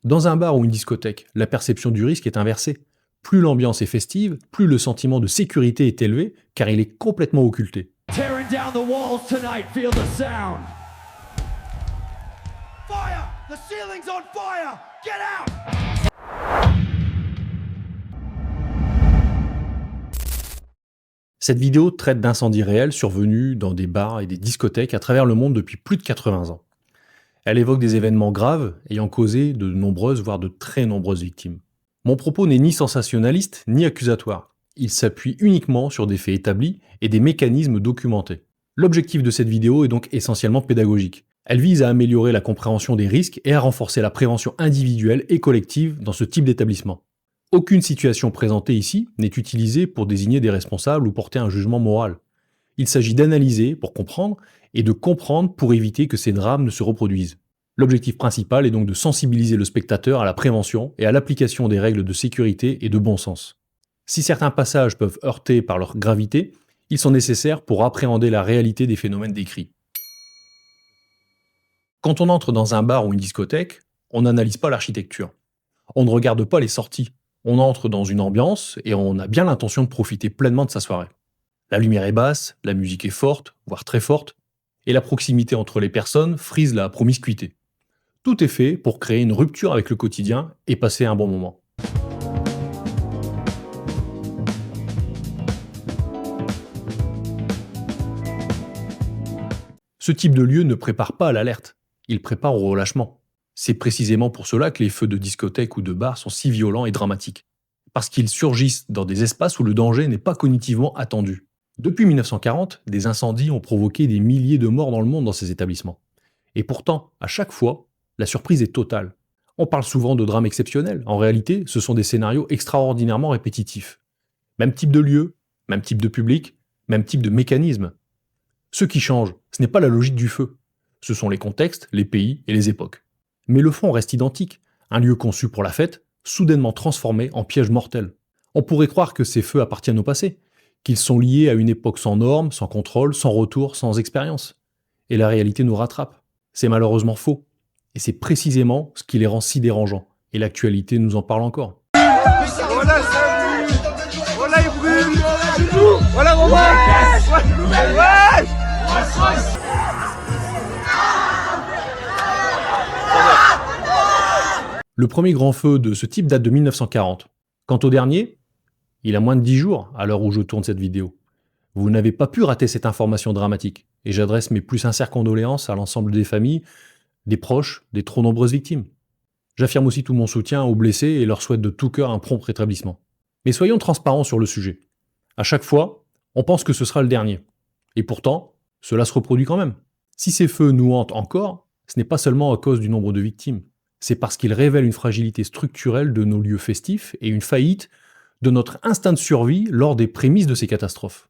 Dans un bar ou une discothèque, la perception du risque est inversée. Plus l'ambiance est festive, plus le sentiment de sécurité est élevé, car il est complètement occulté. Tearing down the walls tonight, feel the sound. Fire! The ceiling's on fire! Get out! Cette vidéo traite d'incendies réels survenus dans des bars et des discothèques à travers le monde depuis plus de 80 ans. Elle évoque des événements graves ayant causé de nombreuses, voire de très nombreuses victimes. Mon propos n'est ni sensationnaliste ni accusatoire. Il s'appuie uniquement sur des faits établis et des mécanismes documentés. L'objectif de cette vidéo est donc essentiellement pédagogique. Elle vise à améliorer la compréhension des risques et à renforcer la prévention individuelle et collective dans ce type d'établissement. Aucune situation présentée ici n'est utilisée pour désigner des responsables ou porter un jugement moral. Il s'agit d'analyser pour comprendre et de comprendre pour éviter que ces drames ne se reproduisent. L'objectif principal est donc de sensibiliser le spectateur à la prévention et à l'application des règles de sécurité et de bon sens. Si certains passages peuvent heurter par leur gravité, ils sont nécessaires pour appréhender la réalité des phénomènes décrits. Quand on entre dans un bar ou une discothèque, on n'analyse pas l'architecture. On ne regarde pas les sorties. On entre dans une ambiance et on a bien l'intention de profiter pleinement de sa soirée. La lumière est basse, la musique est forte, voire très forte, et la proximité entre les personnes frise la promiscuité. Tout est fait pour créer une rupture avec le quotidien et passer un bon moment. Ce type de lieu ne prépare pas à l'alerte, il prépare au relâchement. C'est précisément pour cela que les feux de discothèque ou de bar sont si violents et dramatiques. Parce qu'ils surgissent dans des espaces où le danger n'est pas cognitivement attendu. Depuis 1940, des incendies ont provoqué des milliers de morts dans le monde dans ces établissements. Et pourtant, à chaque fois, la surprise est totale. On parle souvent de drames exceptionnels. En réalité, ce sont des scénarios extraordinairement répétitifs. Même type de lieu, même type de public, même type de mécanisme. Ce qui change, ce n'est pas la logique du feu. Ce sont les contextes, les pays et les époques. Mais le fond reste identique. Un lieu conçu pour la fête, soudainement transformé en piège mortel. On pourrait croire que ces feux appartiennent au passé, qu'ils sont liés à une époque sans normes, sans contrôle, sans retour, sans expérience. Et la réalité nous rattrape. C'est malheureusement faux. Et c'est précisément ce qui les rend si dérangeants. Et l'actualité nous en parle encore. Voilà, ça brûle. Voilà, il brûle. Voilà, Le premier grand feu de ce type date de 1940. Quant au dernier, il a moins de 10 jours à l'heure où je tourne cette vidéo. Vous n'avez pas pu rater cette information dramatique, et j'adresse mes plus sincères condoléances à l'ensemble des familles, des proches, des trop nombreuses victimes. J'affirme aussi tout mon soutien aux blessés et leur souhaite de tout cœur un prompt rétablissement. Mais soyons transparents sur le sujet. À chaque fois, on pense que ce sera le dernier. Et pourtant, cela se reproduit quand même. Si ces feux nous hantent encore, ce n'est pas seulement à cause du nombre de victimes. C'est parce qu'ils révèlent une fragilité structurelle de nos lieux festifs et une faillite de notre instinct de survie lors des prémices de ces catastrophes.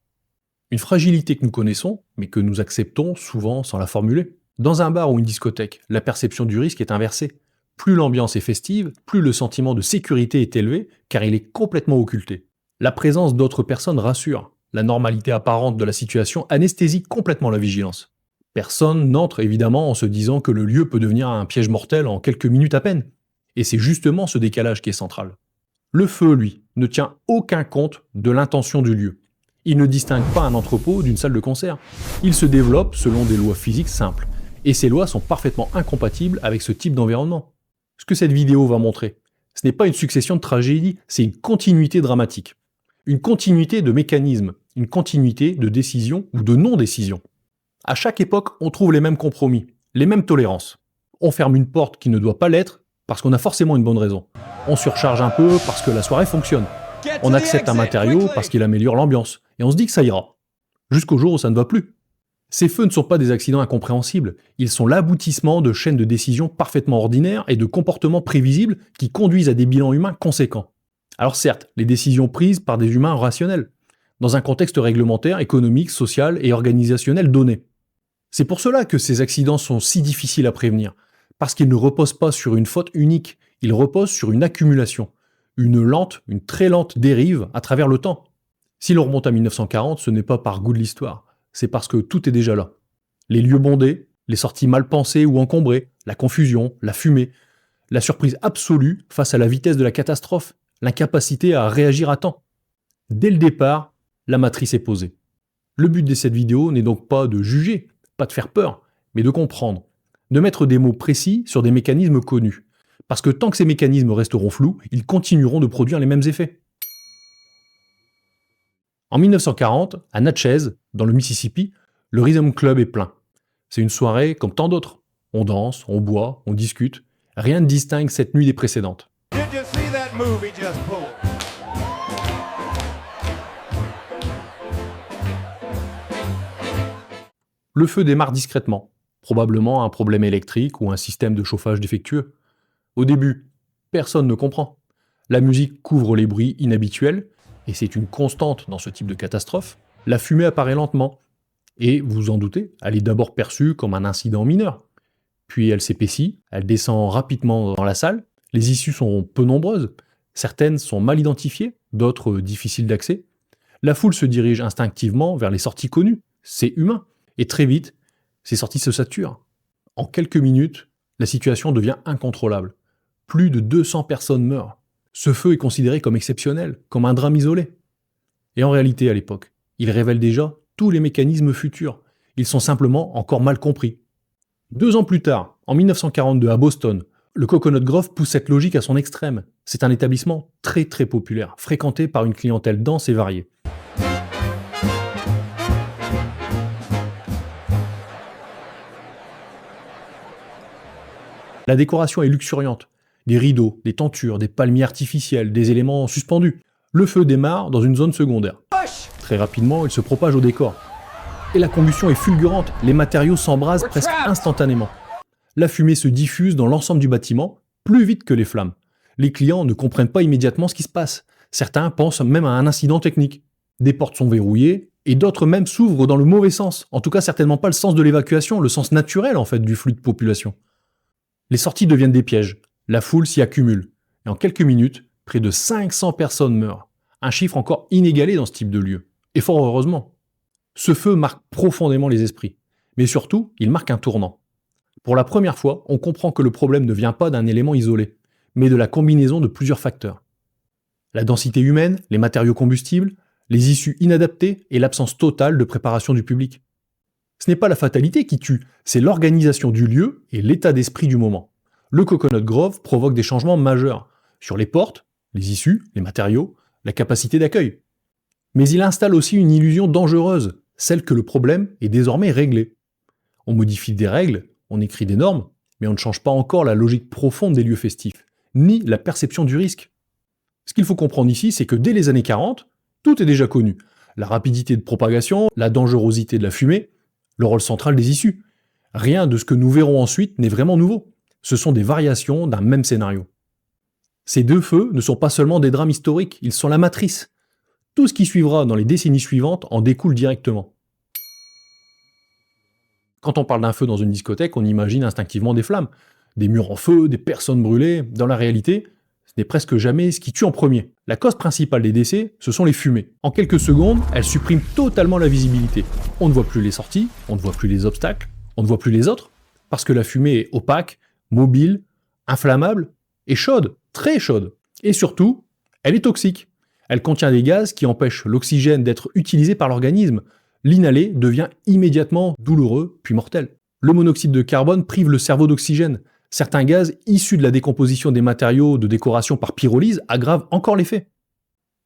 Une fragilité que nous connaissons, mais que nous acceptons souvent sans la formuler. Dans un bar ou une discothèque, la perception du risque est inversée. Plus l'ambiance est festive, plus le sentiment de sécurité est élevé, car il est complètement occulté. La présence d'autres personnes rassure. La normalité apparente de la situation anesthésie complètement la vigilance. Personne n'entre évidemment en se disant que le lieu peut devenir un piège mortel en quelques minutes à peine. Et c'est justement ce décalage qui est central. Le feu, lui, ne tient aucun compte de l'intention du lieu. Il ne distingue pas un entrepôt d'une salle de concert. Il se développe selon des lois physiques simples. Et ces lois sont parfaitement incompatibles avec ce type d'environnement. Ce que cette vidéo va montrer, ce n'est pas une succession de tragédies, c'est une continuité dramatique. Une continuité de mécanismes, une continuité de décisions ou de non-décisions. À chaque époque, on trouve les mêmes compromis, les mêmes tolérances. On ferme une porte qui ne doit pas l'être parce qu'on a forcément une bonne raison. On surcharge un peu parce que la soirée fonctionne. On accepte un matériau parce qu'il améliore l'ambiance. Et on se dit que ça ira. Jusqu'au jour où ça ne va plus. Ces feux ne sont pas des accidents incompréhensibles. Ils sont l'aboutissement de chaînes de décisions parfaitement ordinaires et de comportements prévisibles qui conduisent à des bilans humains conséquents. Alors certes, les décisions prises par des humains rationnels, dans un contexte réglementaire, économique, social et organisationnel donné. C'est pour cela que ces accidents sont si difficiles à prévenir, parce qu'ils ne reposent pas sur une faute unique, ils reposent sur une accumulation, une très lente dérive à travers le temps. Si l'on remonte à 1940, ce n'est pas par goût de l'histoire, c'est parce que tout est déjà là. Les lieux bondés, les sorties mal pensées ou encombrées, la confusion, la fumée, la surprise absolue face à la vitesse de la catastrophe, l'incapacité à réagir à temps. Dès le départ, la matrice est posée. Le but de cette vidéo n'est donc pas de juger, pas de faire peur, mais de comprendre, de mettre des mots précis sur des mécanismes connus. Parce que tant que ces mécanismes resteront flous, ils continueront de produire les mêmes effets. En 1940, à Natchez, dans le Mississippi, le Rhythm Club est plein. C'est une soirée comme tant d'autres. On danse, on boit, on discute. Rien ne distingue cette nuit des précédentes. Did you see that move he just pulled? Le feu démarre discrètement, probablement un problème électrique ou un système de chauffage défectueux. Au début, personne ne comprend. La musique couvre les bruits inhabituels, et c'est une constante dans ce type de catastrophe. La fumée apparaît lentement, et vous vous en doutez, elle est d'abord perçue comme un incident mineur. Puis elle s'épaissit, elle descend rapidement dans la salle, les issues sont peu nombreuses, certaines sont mal identifiées, d'autres difficiles d'accès. La foule se dirige instinctivement vers les sorties connues, c'est humain, et très vite, ces sorties se saturent. En quelques minutes, la situation devient incontrôlable. Plus de 200 personnes meurent. Ce feu est considéré comme exceptionnel, comme un drame isolé. Et en réalité, à l'époque, il révèle déjà tous les mécanismes futurs. Ils sont simplement encore mal compris. 2 ans plus tard, en 1942 à Boston, le Coconut Grove pousse cette logique à son extrême. C'est un établissement très très populaire, fréquenté par une clientèle dense et variée. La décoration est luxuriante. Des rideaux, des tentures, des palmiers artificiels, des éléments suspendus. Le feu démarre dans une zone secondaire. Très rapidement, il se propage au décor. Et la combustion est fulgurante, les matériaux s'embrasent presque instantanément. La fumée se diffuse dans l'ensemble du bâtiment, plus vite que les flammes. Les clients ne comprennent pas immédiatement ce qui se passe. Certains pensent même à un incident technique. Des portes sont verrouillées, et d'autres même s'ouvrent dans le mauvais sens. En tout cas, certainement pas le sens de l'évacuation, le sens naturel en fait du flux de population. Les sorties deviennent des pièges. La foule s'y accumule. Et en quelques minutes, près de 500 personnes meurent. Un chiffre encore inégalé dans ce type de lieu. Et fort heureusement. Ce feu marque profondément les esprits. Mais surtout, il marque un tournant. Pour la première fois, on comprend que le problème ne vient pas d'un élément isolé, mais de la combinaison de plusieurs facteurs. La densité humaine, les matériaux combustibles, les issues inadaptées et l'absence totale de préparation du public. Ce n'est pas la fatalité qui tue, c'est l'organisation du lieu et l'état d'esprit du moment. Le Coconut Grove provoque des changements majeurs sur les portes, les issues, les matériaux, la capacité d'accueil. Mais il installe aussi une illusion dangereuse, celle que le problème est désormais réglé. On modifie des règles, on écrit des normes, mais on ne change pas encore la logique profonde des lieux festifs, ni la perception du risque. Ce qu'il faut comprendre ici, c'est que dès les années 40, tout est déjà connu. La rapidité de propagation, la dangerosité de la fumée, le rôle central des issues. Rien de ce que nous verrons ensuite n'est vraiment nouveau. Ce sont des variations d'un même scénario. Ces 2 feux ne sont pas seulement des drames historiques, ils sont la matrice. Tout ce qui suivra dans les décennies suivantes en découle directement. Quand on parle d'un feu dans une discothèque, on imagine instinctivement des flammes, des murs en feu, des personnes brûlées. Dans la réalité, ce n'est presque jamais ce qui tue en premier. La cause principale des décès, ce sont les fumées. En quelques secondes, elles suppriment totalement la visibilité. On ne voit plus les sorties, on ne voit plus les obstacles, on ne voit plus les autres, parce que la fumée est opaque, mobile, inflammable et chaude, très chaude. Et surtout, elle est toxique. Elle contient des gaz qui empêchent l'oxygène d'être utilisé par l'organisme. L'inhaler devient immédiatement douloureux, puis mortel. Le monoxyde de carbone prive le cerveau d'oxygène. Certains gaz issus de la décomposition des matériaux de décoration par pyrolyse aggravent encore l'effet.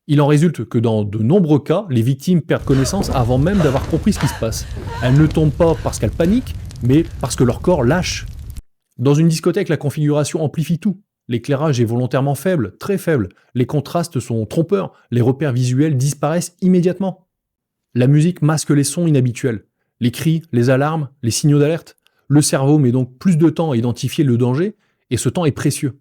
Il en résulte que dans de nombreux cas, les victimes perdent connaissance avant même d'avoir compris ce qui se passe. Elles ne tombent pas parce qu'elles paniquent, mais parce que leur corps lâche. Dans une discothèque, la configuration amplifie tout. L'éclairage est volontairement faible, très faible. Les contrastes sont trompeurs. Les repères visuels disparaissent immédiatement. La musique masque les sons inhabituels. Les cris, les alarmes, les signaux d'alerte. Le cerveau met donc plus de temps à identifier le danger, et ce temps est précieux.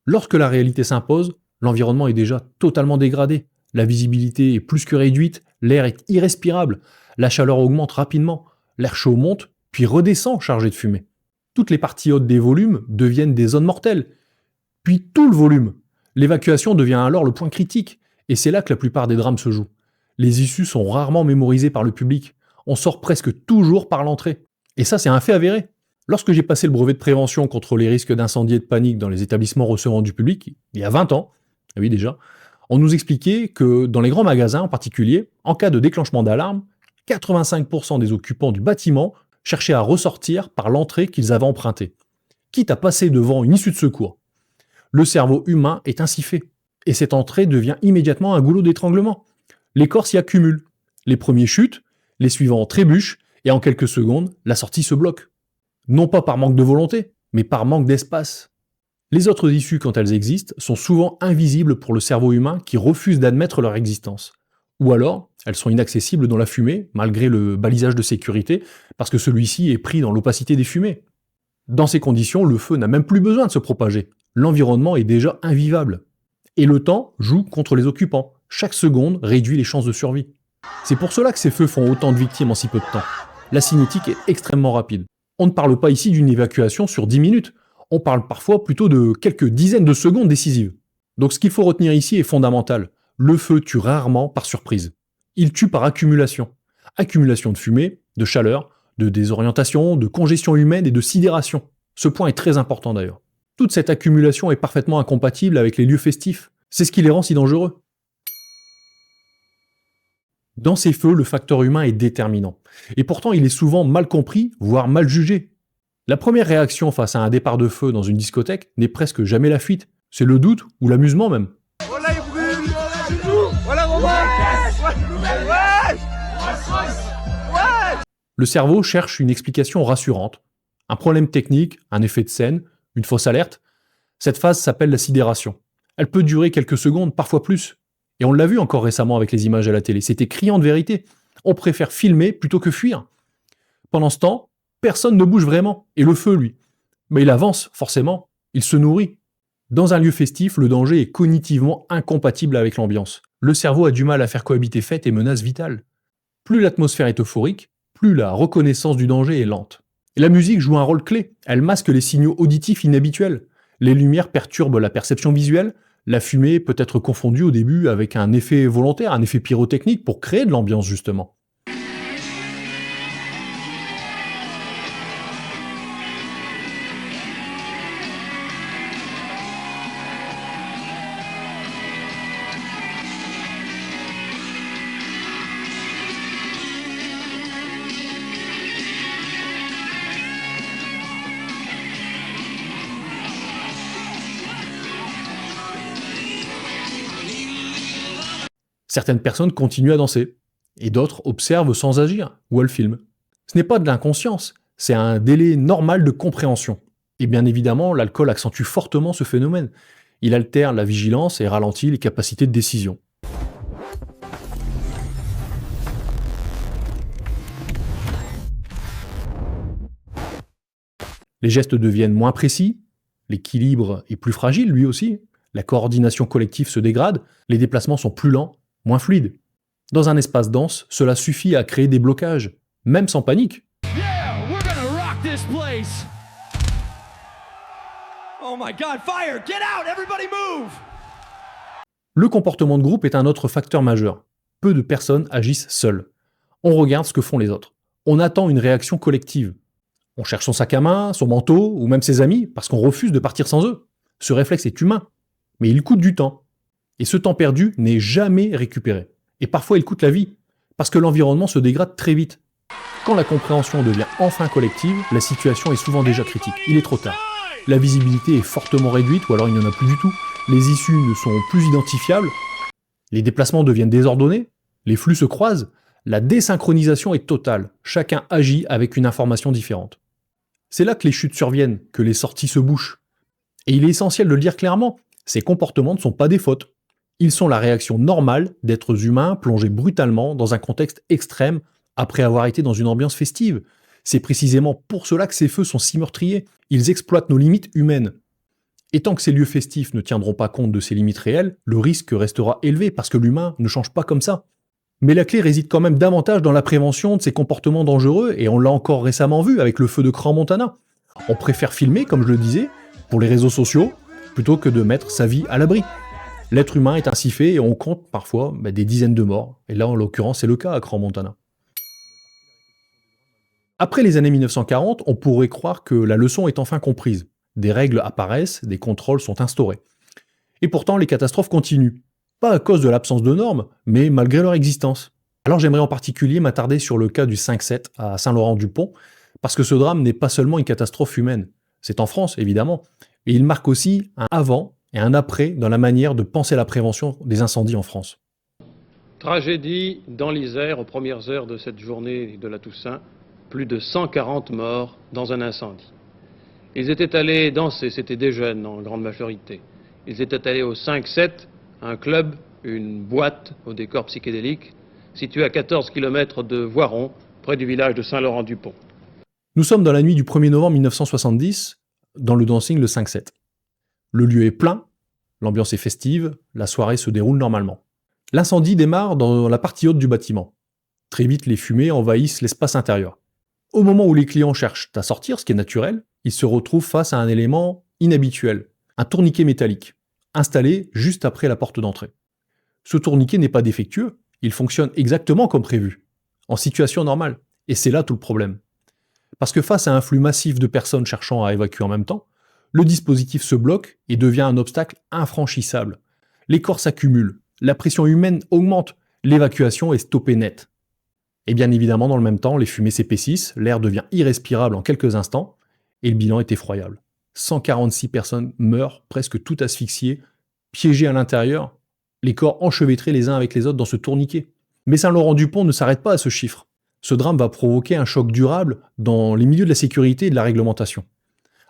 Lorsque la réalité s'impose, l'environnement est déjà totalement dégradé. La visibilité est plus que réduite, l'air est irrespirable, la chaleur augmente rapidement, l'air chaud monte, puis redescend chargé de fumée. Toutes les parties hautes des volumes deviennent des zones mortelles. Puis tout le volume. L'évacuation devient alors le point critique, et c'est là que la plupart des drames se jouent. Les issues sont rarement mémorisées par le public. On sort presque toujours par l'entrée. Et ça, c'est un fait avéré. Lorsque j'ai passé le brevet de prévention contre les risques d'incendie et de panique dans les établissements recevant du public, il y a 20 ans, ah oui déjà, on nous expliquait que dans les grands magasins en particulier, en cas de déclenchement d'alarme, 85% des occupants du bâtiment cherchaient à ressortir par l'entrée qu'ils avaient empruntée, quitte à passer devant une issue de secours. Le cerveau humain est ainsi fait, et cette entrée devient immédiatement un goulot d'étranglement. Les corps s'y accumulent, les premiers chutent, les suivants trébuchent, et en quelques secondes, la sortie se bloque. Non pas par manque de volonté, mais par manque d'espace. Les autres issues, quand elles existent, sont souvent invisibles pour le cerveau humain qui refuse d'admettre leur existence. Ou alors, elles sont inaccessibles dans la fumée, malgré le balisage de sécurité, parce que celui-ci est pris dans l'opacité des fumées. Dans ces conditions, le feu n'a même plus besoin de se propager. L'environnement est déjà invivable. Et le temps joue contre les occupants. Chaque seconde réduit les chances de survie. C'est pour cela que ces feux font autant de victimes en si peu de temps. La cinétique est extrêmement rapide. On ne parle pas ici d'une évacuation sur 10 minutes. On parle parfois plutôt de quelques dizaines de secondes décisives. Donc ce qu'il faut retenir ici est fondamental. Le feu tue rarement par surprise. Il tue par accumulation. Accumulation de fumée, de chaleur, de désorientation, de congestion humaine et de sidération. Ce point est très important d'ailleurs. Toute cette accumulation est parfaitement incompatible avec les lieux festifs. C'est ce qui les rend si dangereux. Dans ces feux, le facteur humain est déterminant. Et pourtant, il est souvent mal compris, voire mal jugé. La première réaction face à un départ de feu dans une discothèque n'est presque jamais la fuite. C'est le doute ou l'amusement même. Oh là, il brûle. Voilà, Romain. Ouais. Le cerveau cherche une explication rassurante. Un problème technique, un effet de scène, une fausse alerte. Cette phase s'appelle la sidération. Elle peut durer quelques secondes, parfois plus. Et on l'a vu encore récemment avec les images à la télé, c'était criant de vérité. On préfère filmer plutôt que fuir. Pendant ce temps, personne ne bouge vraiment. Et le feu, lui, mais il avance, forcément. Il se nourrit. Dans un lieu festif, le danger est cognitivement incompatible avec l'ambiance. Le cerveau a du mal à faire cohabiter fête et menace vitale. Plus l'atmosphère est euphorique, plus la reconnaissance du danger est lente. Et la musique joue un rôle clé. Elle masque les signaux auditifs inhabituels. Les lumières perturbent la perception visuelle. La fumée peut être confondue au début avec un effet volontaire, un effet pyrotechnique pour créer de l'ambiance justement. Certaines personnes continuent à danser, et d'autres observent sans agir, ou elles filment. Ce n'est pas de l'inconscience, c'est un délai normal de compréhension. Et bien évidemment, l'alcool accentue fortement ce phénomène. Il altère la vigilance et ralentit les capacités de décision. Les gestes deviennent moins précis, l'équilibre est plus fragile lui aussi, la coordination collective se dégrade, les déplacements sont plus lents, moins fluide. Dans un espace dense, cela suffit à créer des blocages, même sans panique. Yeah, we're gonna rock this place. Oh my God, fire! Get out! Everybody move! Le comportement de groupe est un autre facteur majeur. Peu de personnes agissent seules. On regarde ce que font les autres. On attend une réaction collective. On cherche son sac à main, son manteau, ou même ses amis, parce qu'on refuse de partir sans eux. Ce réflexe est humain, mais il coûte du temps. Et ce temps perdu n'est jamais récupéré. Et parfois il coûte la vie, parce que l'environnement se dégrade très vite. Quand la compréhension devient enfin collective, la situation est souvent déjà critique. Il est trop tard. La visibilité est fortement réduite, ou alors il n'y en a plus du tout. Les issues ne sont plus identifiables. Les déplacements deviennent désordonnés. Les flux se croisent. La désynchronisation est totale. Chacun agit avec une information différente. C'est là que les chutes surviennent, que les sorties se bouchent. Et il est essentiel de le dire clairement, ces comportements ne sont pas des fautes. Ils sont la réaction normale d'êtres humains plongés brutalement dans un contexte extrême après avoir été dans une ambiance festive. C'est précisément pour cela que ces feux sont si meurtriers. Ils exploitent nos limites humaines. Et tant que ces lieux festifs ne tiendront pas compte de ces limites réelles, le risque restera élevé parce que l'humain ne change pas comme ça. Mais la clé réside quand même davantage dans la prévention de ces comportements dangereux, et on l'a encore récemment vu avec le feu de Crans-Montana. On préfère filmer, comme je le disais, pour les réseaux sociaux, plutôt que de mettre sa vie à l'abri. L'être humain est ainsi fait et on compte parfois des dizaines de morts. Et là, en l'occurrence, c'est le cas à Crans-Montana. Après les années 1940, on pourrait croire que la leçon est enfin comprise. Des règles apparaissent, des contrôles sont instaurés. Et pourtant, les catastrophes continuent. Pas à cause de l'absence de normes, mais malgré leur existence. Alors j'aimerais en particulier m'attarder sur le cas du 5-7 à Saint-Laurent-du-Pont, parce que ce drame n'est pas seulement une catastrophe humaine. C'est en France, évidemment, et il marque aussi un avant et un après dans la manière de penser la prévention des incendies en France. Tragédie dans l'Isère aux premières heures de cette journée de la Toussaint, plus de 140 morts dans un incendie. Ils étaient allés danser, c'était des jeunes en grande majorité. Ils étaient allés au 5-7, un club, une boîte au décor psychédélique, situé à 14 km de Voiron, près du village de Saint-Laurent-du-Pont. Nous sommes dans la nuit du 1er novembre 1970, dans le dancing le 5-7. Le lieu est plein, l'ambiance est festive, la soirée se déroule normalement. L'incendie démarre dans la partie haute du bâtiment. Très vite, les fumées envahissent l'espace intérieur. Au moment où les clients cherchent à sortir, ce qui est naturel, ils se retrouvent face à un élément inhabituel, un tourniquet métallique, installé juste après la porte d'entrée. Ce tourniquet n'est pas défectueux, il fonctionne exactement comme prévu, en situation normale. Et c'est là tout le problème. Parce que face à un flux massif de personnes cherchant à évacuer en même temps, le dispositif se bloque et devient un obstacle infranchissable. Les corps s'accumulent, la pression humaine augmente, l'évacuation est stoppée net. Et bien évidemment, dans le même temps, les fumées s'épaississent, l'air devient irrespirable en quelques instants, et le bilan est effroyable. 146 personnes meurent, presque toutes asphyxiées, piégées à l'intérieur, les corps enchevêtrés les uns avec les autres dans ce tourniquet. Mais Saint-Laurent-du-Pont ne s'arrête pas à ce chiffre. Ce drame va provoquer un choc durable dans les milieux de la sécurité et de la réglementation.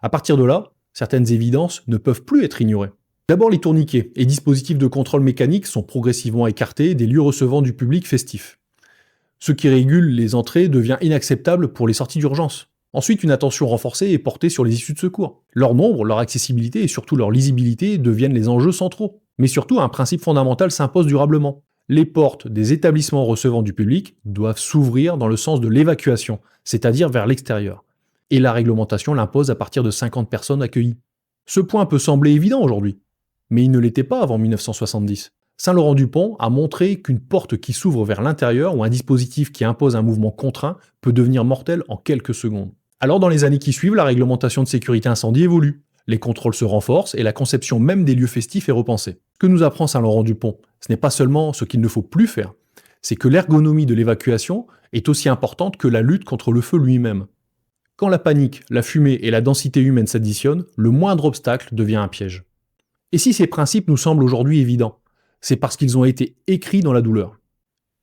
À partir de là, certaines évidences ne peuvent plus être ignorées. D'abord, les tourniquets et dispositifs de contrôle mécanique sont progressivement écartés des lieux recevant du public festif. Ce qui régule les entrées devient inacceptable pour les sorties d'urgence. Ensuite, une attention renforcée est portée sur les issues de secours. Leur nombre, leur accessibilité et surtout leur lisibilité deviennent les enjeux centraux. Mais surtout, un principe fondamental s'impose durablement. Les portes des établissements recevant du public doivent s'ouvrir dans le sens de l'évacuation, c'est-à-dire vers l'extérieur. Et la réglementation l'impose à partir de 50 personnes accueillies. Ce point peut sembler évident aujourd'hui, mais il ne l'était pas avant 1970. Saint-Laurent-du-Pont a montré qu'une porte qui s'ouvre vers l'intérieur ou un dispositif qui impose un mouvement contraint peut devenir mortel en quelques secondes. Alors dans les années qui suivent, la réglementation de sécurité incendie évolue. Les contrôles se renforcent et la conception même des lieux festifs est repensée. Ce que nous apprend Saint-Laurent-du-Pont, ce n'est pas seulement ce qu'il ne faut plus faire, c'est que l'ergonomie de l'évacuation est aussi importante que la lutte contre le feu lui-même. Quand la panique, la fumée et la densité humaine s'additionnent, le moindre obstacle devient un piège. Et si ces principes nous semblent aujourd'hui évidents, c'est parce qu'ils ont été écrits dans la douleur.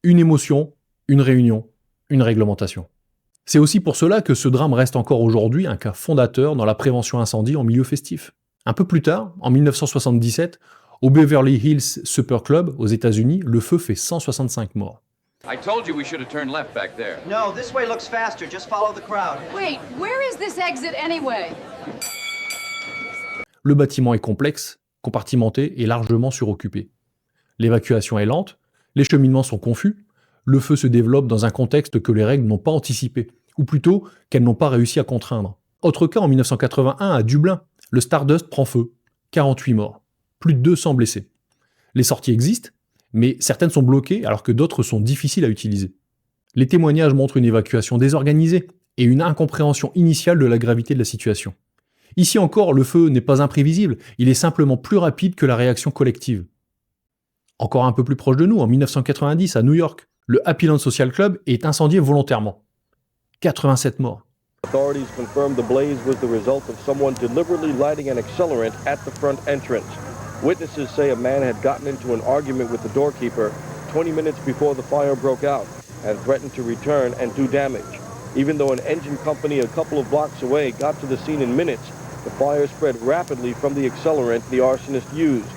Une émotion, une réunion, une réglementation. C'est aussi pour cela que ce drame reste encore aujourd'hui un cas fondateur dans la prévention incendie en milieu festif. Un peu plus tard, en 1977, au Beverly Hills Super Club aux États-Unis, le feu fait 165 morts. I told you we should have turned left back there. No, this way looks faster. Just follow the crowd. Wait, where is this exit anyway? Le bâtiment est complexe, compartimenté et largement suroccupé. L'évacuation est lente, les cheminements sont confus, le feu se développe dans un contexte que les règles n'ont pas anticipé, ou plutôt qu'elles n'ont pas réussi à contraindre. Autre cas en 1981 à Dublin, le Stardust prend feu, 48 morts, plus de 200 blessés. Les sorties existent, mais certaines sont bloquées alors que d'autres sont difficiles à utiliser. Les témoignages montrent une évacuation désorganisée et une incompréhension initiale de la gravité de la situation. Ici encore, le feu n'est pas imprévisible, il est simplement plus rapide que la réaction collective. Encore un peu plus proche de nous, en 1990, à New York, le Happyland Social Club est incendié volontairement. 87 morts. Authorities confirmed the blaze was the result of someone deliberately lighting an accelerant at the front entrance. Witnesses say a man had gotten into an argument with the doorkeeper 20 minutes before the fire broke out and threatened to return and do damage. Even though an engine company a couple of blocks away got to the scene in minutes, the fire spread rapidly from the accelerant the arsonist used.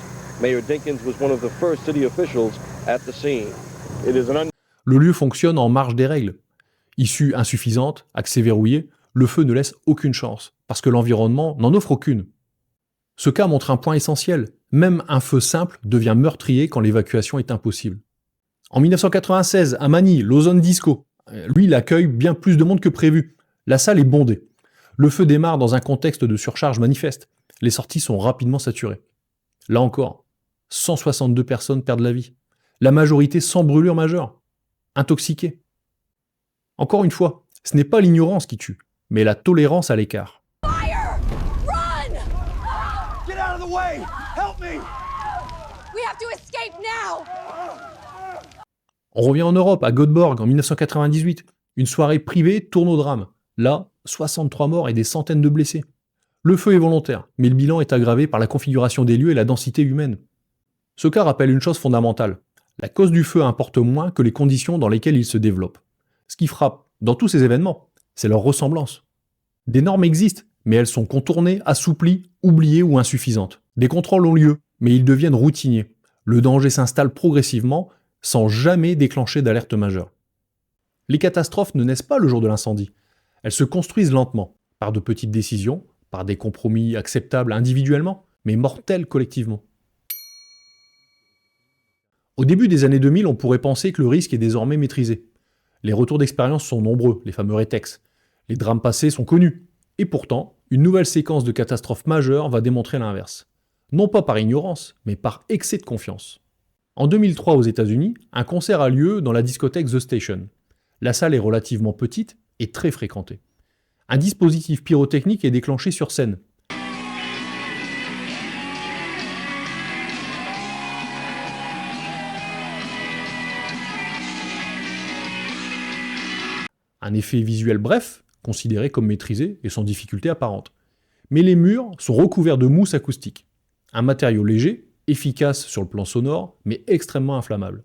Mayor Dinkins was one of the first city officials at the scene. It is an Le lieu fonctionne en marge des règles. Issue insuffisante, accès verrouillé, le feu ne laisse aucune chance, parce que l'environnement n'en offre aucune. Ce cas montre un point essentiel, même un feu simple devient meurtrier quand l'évacuation est impossible. En 1996, à Manille, l'Ozone Disco, lui, il accueille bien plus de monde que prévu. La salle est bondée. Le feu démarre dans un contexte de surcharge manifeste. Les sorties sont rapidement saturées. Là encore, 162 personnes perdent la vie. La majorité sans brûlure majeure. Intoxiquées. Encore une fois, Ce n'est pas l'ignorance qui tue, mais la tolérance à l'écart. Get out of the way! Help me! We have to escape now! On revient en Europe, à Göteborg, en 1998. Une soirée privée tourne au drame. Là, 63 morts et des centaines de blessés. Le feu est volontaire, mais le bilan est aggravé par la configuration des lieux et la densité humaine. Ce cas rappelle une chose fondamentale. La cause du feu importe moins que les conditions dans lesquelles il se développe. Ce qui frappe, dans tous ces événements, c'est leur ressemblance. Des normes existent, mais elles sont contournées, assouplies, oubliées ou insuffisantes. Des contrôles ont lieu, mais ils deviennent routiniers. Le danger s'installe progressivement, sans jamais déclencher d'alerte majeure. Les catastrophes ne naissent pas le jour de l'incendie. Elles se construisent lentement, par de petites décisions, par des compromis acceptables individuellement, mais mortels collectivement. Au début des années 2000, on pourrait penser que le risque est désormais maîtrisé. Les retours d'expérience sont nombreux, les fameux rétex. Les drames passés sont connus. Et pourtant, une nouvelle séquence de catastrophes majeures va démontrer l'inverse. Non pas par ignorance, mais par excès de confiance. En 2003 aux États-Unis, un concert a lieu dans la discothèque The Station. La salle est relativement petite et très fréquentée. Un dispositif pyrotechnique est déclenché sur scène. Un effet visuel bref, considéré comme maîtrisé et sans difficulté apparente. Mais les murs sont recouverts de mousse acoustique. Un matériau léger, efficace sur le plan sonore, mais extrêmement inflammable.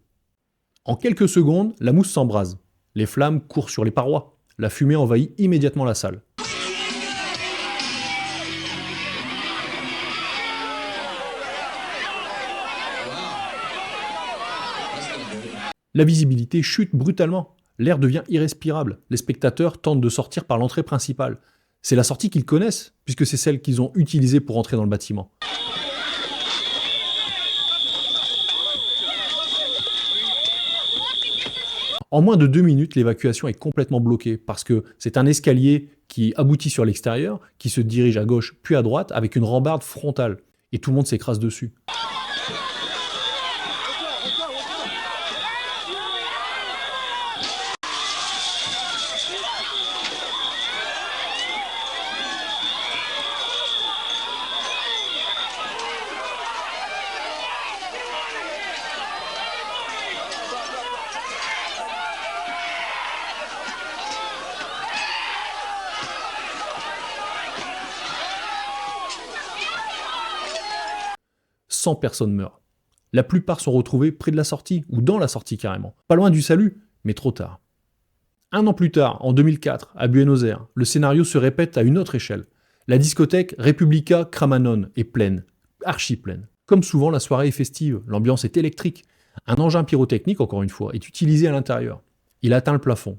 En quelques secondes, la mousse s'embrase. Les flammes courent sur les parois. La fumée envahit immédiatement la salle. La visibilité chute brutalement. L'air devient irrespirable. Les spectateurs tentent de sortir par l'entrée principale. C'est la sortie qu'ils connaissent, puisque c'est celle qu'ils ont utilisée pour entrer dans le bâtiment. En moins de 2 minutes, l'évacuation est complètement bloquée, parce que c'est un escalier qui aboutit sur l'extérieur, qui se dirige à gauche puis à droite, avec une rambarde frontale. Et tout le monde s'écrase dessus. « 100 personnes meurent. La plupart sont retrouvées près de la sortie, ou dans la sortie carrément. Pas loin du salut, mais trop tard. Un an plus tard, en 2004, à Buenos Aires, le scénario se répète à une autre échelle. La discothèque República Cramanon est pleine, archi pleine. Comme souvent, la soirée est festive, l'ambiance est électrique. Un engin pyrotechnique, encore une fois, est utilisé à l'intérieur. Il atteint le plafond.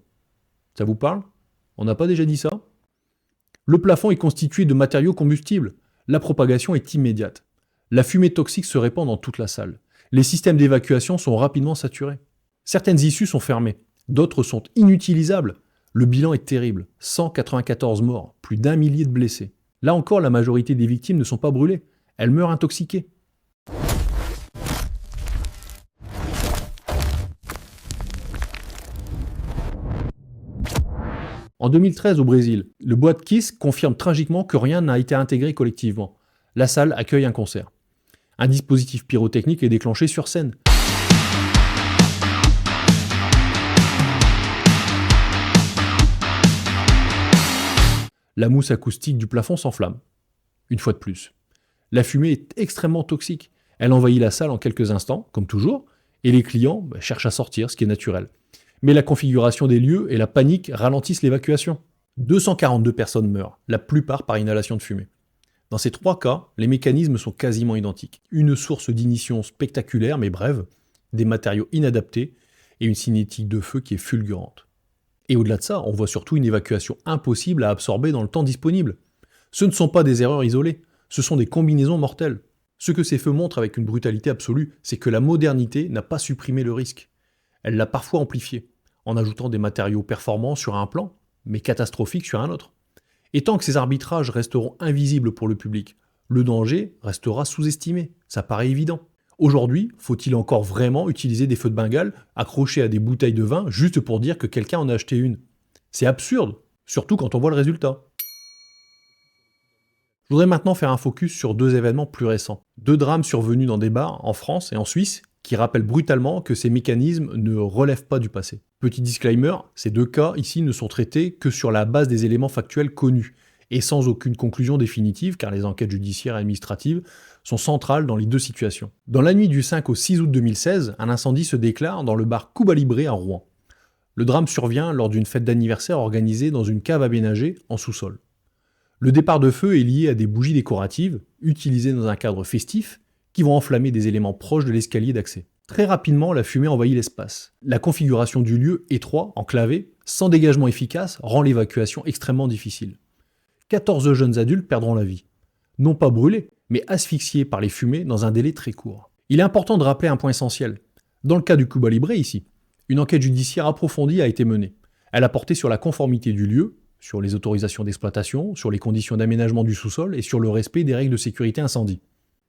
Ça vous parle? On n'a pas déjà dit ça? Le plafond est constitué de matériaux combustibles. La propagation est immédiate. La fumée toxique se répand dans toute la salle. Les systèmes d'évacuation sont rapidement saturés. Certaines issues sont fermées, d'autres sont inutilisables. Le bilan est terrible, 194 morts, plus d'1 millier de blessés. Là encore, la majorité des victimes ne sont pas brûlées, elles meurent intoxiquées. En 2013 au Brésil, le Boate Kiss confirme tragiquement que rien n'a été intégré collectivement. La salle accueille un concert. Un dispositif pyrotechnique est déclenché sur scène. La mousse acoustique du plafond s'enflamme. Une fois de plus. La fumée est extrêmement toxique. Elle envahit la salle en quelques instants, comme toujours, et les clients cherchent à sortir, ce qui est naturel. Mais la configuration des lieux et la panique ralentissent l'évacuation. 242 personnes meurent, la plupart par inhalation de fumée. Dans ces 3 cas, les mécanismes sont quasiment identiques. Une source d'ignition spectaculaire mais brève, des matériaux inadaptés et une cinétique de feu qui est fulgurante. Et au-delà de ça, on voit surtout une évacuation impossible à absorber dans le temps disponible. Ce ne sont pas des erreurs isolées, ce sont des combinaisons mortelles. Ce que ces feux montrent avec une brutalité absolue, c'est que la modernité n'a pas supprimé le risque. Elle l'a parfois amplifié, en ajoutant des matériaux performants sur un plan, mais catastrophiques sur un autre. Et tant que ces arbitrages resteront invisibles pour le public, le danger restera sous-estimé, ça paraît évident. Aujourd'hui, faut-il encore vraiment utiliser des feux de Bengale accrochés à des bouteilles de vin juste pour dire que quelqu'un en a acheté une? C'est absurde, surtout quand on voit le résultat. Je voudrais maintenant faire un focus sur 2 événements plus récents. 2 drames survenus dans des bars, en France et en Suisse, qui rappellent brutalement que ces mécanismes ne relèvent pas du passé. Petit disclaimer, ces 2 cas ici ne sont traités que sur la base des éléments factuels connus, et sans aucune conclusion définitive, car les enquêtes judiciaires et administratives sont centrales dans les 2 situations. Dans la nuit du 5 au 6 août 2016, un incendie se déclare dans le bar Cuba Libre à Rouen. Le drame survient lors d'une fête d'anniversaire organisée dans une cave aménagée en sous-sol. Le départ de feu est lié à des bougies décoratives, utilisées dans un cadre festif, qui vont enflammer des éléments proches de l'escalier d'accès. Très rapidement, la fumée envahit l'espace. La configuration du lieu, étroit, enclavé, sans dégagement efficace, rend l'évacuation extrêmement difficile. 14 jeunes adultes perdront la vie. Non pas brûlés, mais asphyxiés par les fumées dans un délai très court. Il est important de rappeler un point essentiel. Dans le cas du Cuba Libre ici, une enquête judiciaire approfondie a été menée. Elle a porté sur la conformité du lieu, sur les autorisations d'exploitation, sur les conditions d'aménagement du sous-sol et sur le respect des règles de sécurité incendie.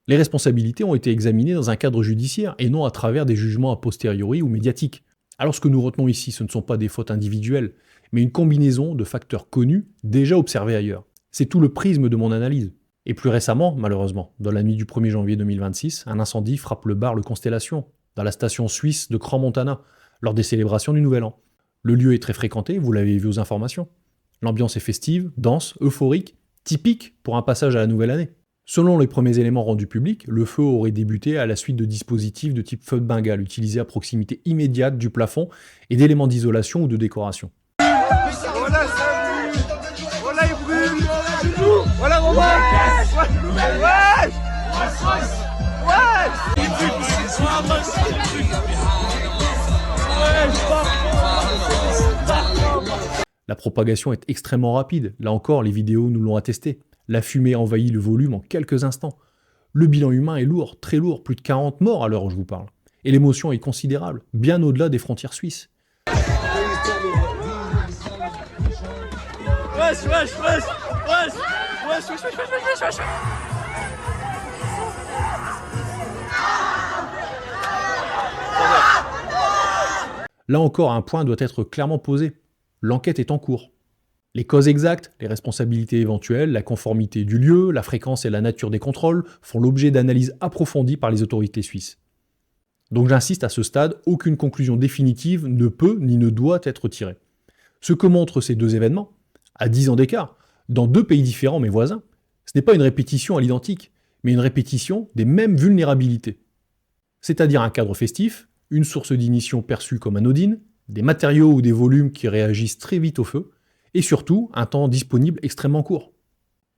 Les responsabilités ont été examinées dans un cadre judiciaire et non à travers des jugements a posteriori ou médiatiques. Alors ce que nous retenons ici, ce ne sont pas des fautes individuelles, mais une combinaison de facteurs connus déjà observés ailleurs. C'est tout le prisme de mon analyse. Et plus récemment, malheureusement, dans la nuit du 1er janvier 2026, un incendie frappe le bar Le Constellation, dans la station suisse de Crans-Montana, lors des célébrations du Nouvel An. Le lieu est très fréquenté, vous l'avez vu aux informations. L'ambiance est festive, dense, euphorique, typique pour un passage à la nouvelle année. Selon les premiers éléments rendus publics, le feu aurait débuté à la suite de dispositifs de type feu de Bengale utilisés à proximité immédiate du plafond et d'éléments d'isolation ou de décoration. Voilà, ça brûle. Voilà, il brûle. Voilà, Romain. La propagation est extrêmement rapide. Là encore, les vidéos nous l'ont attesté. La fumée envahit le volume en quelques instants. Le bilan humain est lourd, très lourd, plus de 40 morts à l'heure où je vous parle. Et l'émotion est considérable, bien au-delà des frontières suisses. Là encore, un point doit être clairement posé. L'enquête est en cours. Les causes exactes, les responsabilités éventuelles, la conformité du lieu, la fréquence et la nature des contrôles font l'objet d'analyses approfondies par les autorités suisses. Donc j'insiste, à ce stade, aucune conclusion définitive ne peut ni ne doit être tirée. Ce que montrent ces 2 événements, à 10 ans d'écart, dans 2 pays différents mais voisins, ce n'est pas une répétition à l'identique, mais une répétition des mêmes vulnérabilités. C'est-à-dire un cadre festif, une source d'ignition perçue comme anodine, des matériaux ou des volumes qui réagissent très vite au feu, et surtout un temps disponible extrêmement court.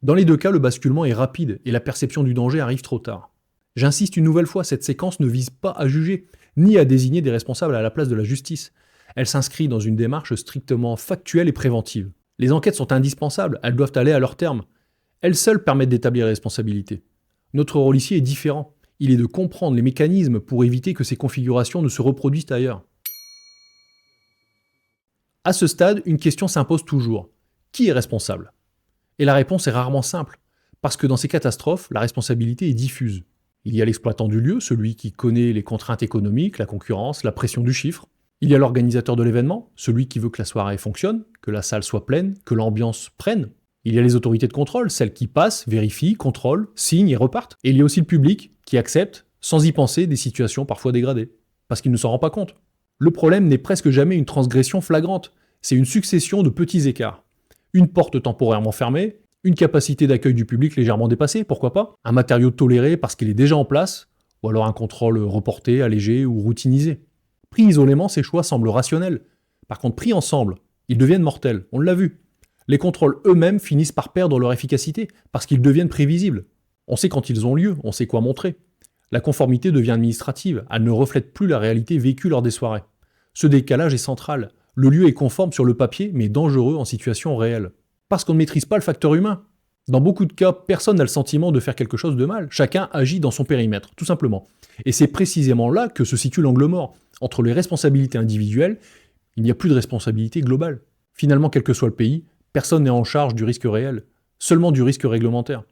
Dans les 2 cas, le basculement est rapide et la perception du danger arrive trop tard. J'insiste une nouvelle fois, cette séquence ne vise pas à juger, ni à désigner des responsables à la place de la justice. Elle s'inscrit dans une démarche strictement factuelle et préventive. Les enquêtes sont indispensables, elles doivent aller à leur terme. Elles seules permettent d'établir les responsabilités. Notre rôle ici est différent. Il est de comprendre les mécanismes pour éviter que ces configurations ne se reproduisent ailleurs. À ce stade, une question s'impose toujours. Qui est responsable? Et la réponse est rarement simple, parce que dans ces catastrophes, la responsabilité est diffuse. Il y a l'exploitant du lieu, celui qui connaît les contraintes économiques, la concurrence, la pression du chiffre. Il y a l'organisateur de l'événement, celui qui veut que la soirée fonctionne, que la salle soit pleine, que l'ambiance prenne. Il y a les autorités de contrôle, celles qui passent, vérifient, contrôlent, signent et repartent. Et il y a aussi le public, qui accepte, sans y penser, des situations parfois dégradées, parce qu'il ne s'en rend pas compte. Le problème n'est presque jamais une transgression flagrante, c'est une succession de petits écarts. Une porte temporairement fermée, une capacité d'accueil du public légèrement dépassée, pourquoi pas, un matériau toléré parce qu'il est déjà en place, ou alors un contrôle reporté, allégé ou routinisé. Pris isolément, ces choix semblent rationnels. Par contre, pris ensemble, ils deviennent mortels, on l'a vu. Les contrôles eux-mêmes finissent par perdre leur efficacité, parce qu'ils deviennent prévisibles. On sait quand ils ont lieu, on sait quoi montrer. La conformité devient administrative, elle ne reflète plus la réalité vécue lors des soirées. Ce décalage est central. Le lieu est conforme sur le papier, mais dangereux en situation réelle. Parce qu'on ne maîtrise pas le facteur humain. Dans beaucoup de cas, personne n'a le sentiment de faire quelque chose de mal. Chacun agit dans son périmètre, tout simplement. Et c'est précisément là que se situe l'angle mort. Entre les responsabilités individuelles, il n'y a plus de responsabilité globale. Finalement, quel que soit le pays, personne n'est en charge du risque réel, seulement du risque réglementaire.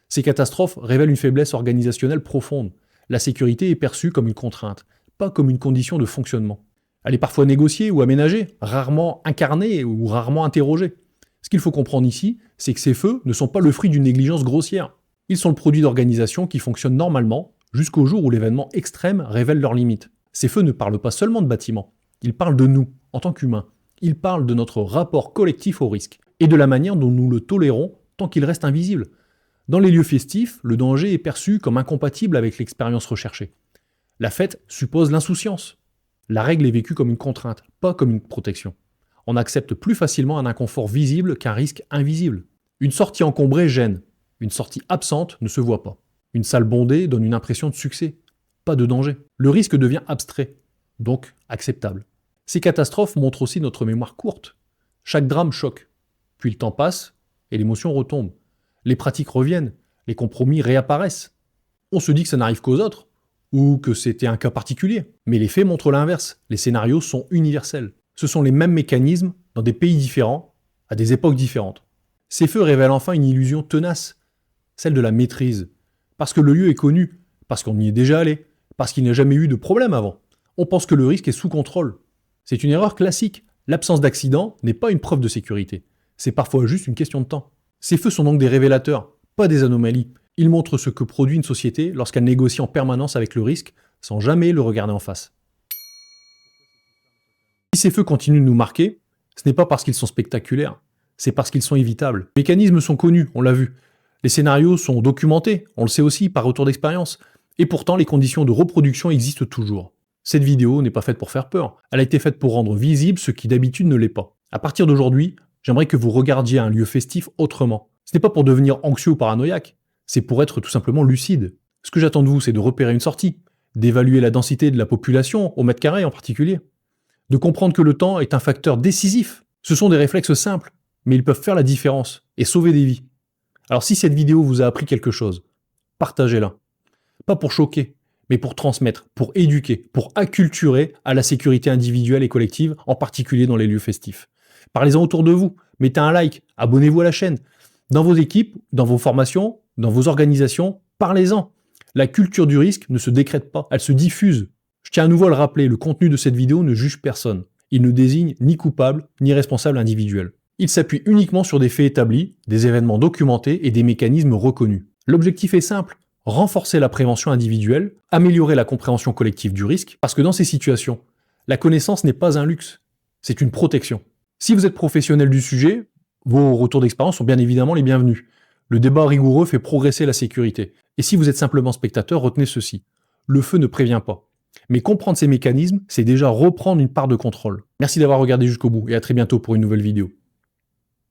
Ces catastrophes révèlent une faiblesse organisationnelle profonde. La sécurité est perçue comme une contrainte, pas comme une condition de fonctionnement. Elle est parfois négociée ou aménagée, rarement incarnée ou rarement interrogée. Ce qu'il faut comprendre ici, c'est que ces feux ne sont pas le fruit d'une négligence grossière. Ils sont le produit d'organisations qui fonctionnent normalement jusqu'au jour où l'événement extrême révèle leurs limites. Ces feux ne parlent pas seulement de bâtiments, ils parlent de nous, en tant qu'humains. Ils parlent de notre rapport collectif au risque et de la manière dont nous le tolérons tant qu'il reste invisible. Dans les lieux festifs, le danger est perçu comme incompatible avec l'expérience recherchée. La fête suppose l'insouciance. La règle est vécue comme une contrainte, pas comme une protection. On accepte plus facilement un inconfort visible qu'un risque invisible. Une sortie encombrée gêne. Une sortie absente ne se voit pas. Une salle bondée donne une impression de succès, pas de danger. Le risque devient abstrait, donc acceptable. Ces catastrophes montrent aussi notre mémoire courte. Chaque drame choque. Puis le temps passe et l'émotion retombe. Les pratiques reviennent, les compromis réapparaissent. On se dit que ça n'arrive qu'aux autres, ou que c'était un cas particulier. Mais les faits montrent l'inverse. Les scénarios sont universels. Ce sont les mêmes mécanismes dans des pays différents, à des époques différentes. Ces feux révèlent enfin une illusion tenace, celle de la maîtrise. Parce que le lieu est connu, parce qu'on y est déjà allé, parce qu'il n'y a jamais eu de problème avant. On pense que le risque est sous contrôle. C'est une erreur classique. L'absence d'accident n'est pas une preuve de sécurité. C'est parfois juste une question de temps. Ces feux sont donc des révélateurs, pas des anomalies. Ils montrent ce que produit une société lorsqu'elle négocie en permanence avec le risque, sans jamais le regarder en face. Si ces feux continuent de nous marquer, ce n'est pas parce qu'ils sont spectaculaires, c'est parce qu'ils sont évitables. Les mécanismes sont connus, on l'a vu. Les scénarios sont documentés, on le sait aussi par retour d'expérience. Et pourtant, les conditions de reproduction existent toujours. Cette vidéo n'est pas faite pour faire peur, elle a été faite pour rendre visible ce qui d'habitude ne l'est pas. À partir d'aujourd'hui, j'aimerais que vous regardiez un lieu festif autrement. Ce n'est pas pour devenir anxieux ou paranoïaque, c'est pour être tout simplement lucide. Ce que j'attends de vous, c'est de repérer une sortie, d'évaluer la densité de la population, au mètre carré en particulier, de comprendre que le temps est un facteur décisif. Ce sont des réflexes simples, mais ils peuvent faire la différence et sauver des vies. Alors si cette vidéo vous a appris quelque chose, partagez-la. Pas pour choquer, mais pour transmettre, pour éduquer, pour acculturer à la sécurité individuelle et collective, en particulier dans les lieux festifs. Parlez-en autour de vous, mettez un like, abonnez-vous à la chaîne. Dans vos équipes, dans vos formations, dans vos organisations, parlez-en. La culture du risque ne se décrète pas, elle se diffuse. Je tiens à nouveau à le rappeler, le contenu de cette vidéo ne juge personne. Il ne désigne ni coupable, ni responsable individuel. Il s'appuie uniquement sur des faits établis, des événements documentés et des mécanismes reconnus. L'objectif est simple, renforcer la prévention individuelle, améliorer la compréhension collective du risque, parce que dans ces situations, la connaissance n'est pas un luxe, c'est une protection. Si vous êtes professionnel du sujet, vos retours d'expérience sont bien évidemment les bienvenus. Le débat rigoureux fait progresser la sécurité. Et si vous êtes simplement spectateur, retenez ceci. Le feu ne prévient pas. Mais comprendre ces mécanismes, c'est déjà reprendre une part de contrôle. Merci d'avoir regardé jusqu'au bout et à très bientôt pour une nouvelle vidéo.